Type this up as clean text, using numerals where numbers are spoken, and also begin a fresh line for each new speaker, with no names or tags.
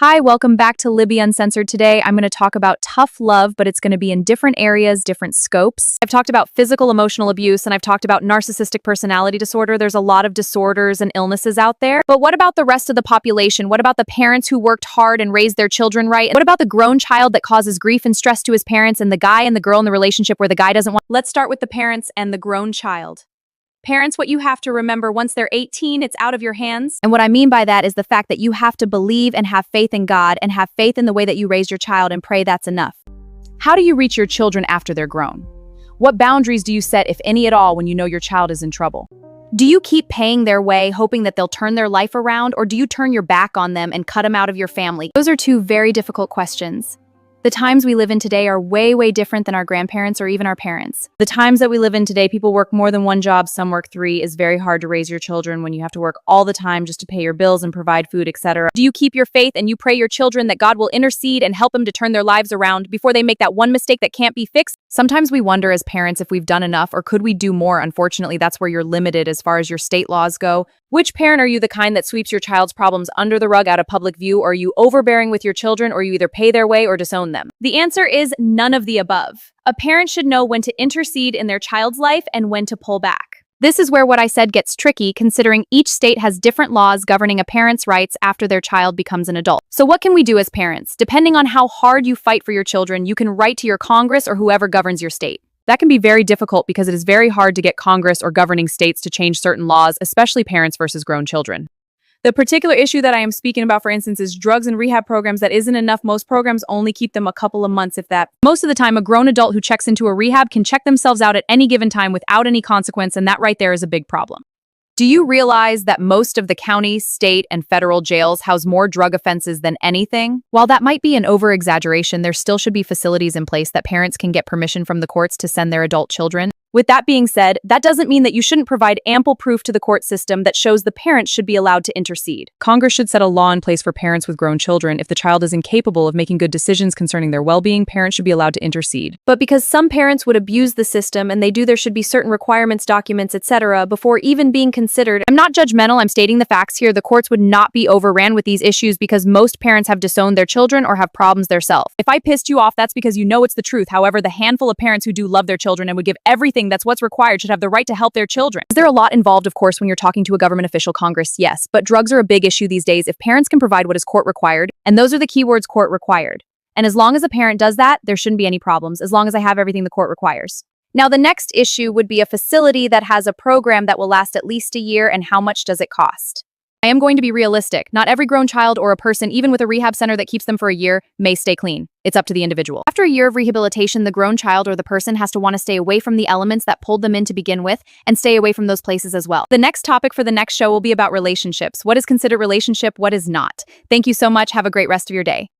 Hi, welcome back to Libby Uncensored. Today, I'm going to talk about tough love, but it's going to be in different areas, different scopes. I've talked about physical emotional abuse, and I've talked about narcissistic personality disorder. There's a lot of disorders and illnesses out there. But what about the rest of the population? What about the parents who worked hard and raised their children right? What about the grown child that causes grief and stress to his parents, and the guy and the girl in the relationship where the guy doesn't want? Let's start with the parents and the grown child. Parents, what you have to remember, once they're 18, it's out of your hands. And what I mean by that is the fact that you have to believe and have faith in God and have faith in the way that you raised your child and pray that's enough. How do you reach your children after they're grown? What boundaries do you set, if any at all, when you know your child is in trouble? Do you keep paying their way, hoping that they'll turn their life around, or do you turn your back on them and cut them out of your family? Those are two very difficult questions. The times we live in today are way, way different than our grandparents or even our parents. The times that we live in today, people work more than one job, some work three. It's very hard to raise your children when you have to work all the time just to pay your bills and provide food, etc. Do you keep your faith and you pray your children that God will intercede and help them to turn their lives around before they make that one mistake that can't be fixed? Sometimes we wonder as parents if we've done enough or could we do more? Unfortunately, that's where you're limited as far as your state laws go. Which parent are you, the kind that sweeps your child's problems under the rug out of public view, or are you overbearing with your children, or you either pay their way or disown them? The answer is none of the above. A parent should know when to intercede in their child's life and when to pull back. This is where what I said gets tricky, considering each state has different laws governing a parent's rights after their child becomes an adult. So what can we do as parents? Depending on how hard you fight for your children, you can write to your Congress or whoever governs your state. That can be very difficult because it is very hard to get Congress or governing states to change certain laws, especially parents versus grown children. The particular issue that I am speaking about, for instance, is drugs and rehab programs. That isn't enough. Most programs only keep them a couple of months, if that. Most of the time, a grown adult who checks into a rehab can check themselves out at any given time without any consequence, and that right there is a big problem. Do you realize that most of the county, state, and federal jails house more drug offenses than anything? While that might be an over-exaggeration, there still should be facilities in place that parents can get permission from the courts to send their adult children. With that being said, that doesn't mean that you shouldn't provide ample proof to the court system that shows the parents should be allowed to intercede. Congress should set a law in place for parents with grown children. If the child is incapable of making good decisions concerning their well-being, parents should be allowed to intercede. But because some parents would abuse the system and there should be certain requirements, documents, etc. before even being considered. I'm not judgmental, I'm stating the facts here. The courts would not be overran with these issues because most parents have disowned their children or have problems themselves. If I pissed you off, that's because you know it's the truth. However, the handful of parents who do love their children and would give everything that's what's required should have the right to help their children. Is there a lot involved, of course, when you're talking to a government official? Congress, yes, but drugs are a big issue these days. If parents can provide what is court required, and those are the keywords, court required. And as long as a parent does that, there shouldn't be any problems, as long as I have everything the court requires. Now, the next issue would be a facility that has a program that will last at least a year, and how much does it cost? I am going to be realistic. Not every grown child or a person, even with a rehab center that keeps them for a year, may stay clean. It's up to the individual. After a year of rehabilitation, the grown child or the person has to want to stay away from the elements that pulled them in to begin with and stay away from those places as well. The next topic for the next show will be about relationships. What is considered relationship? What is not? Thank you so much. Have a great rest of your day.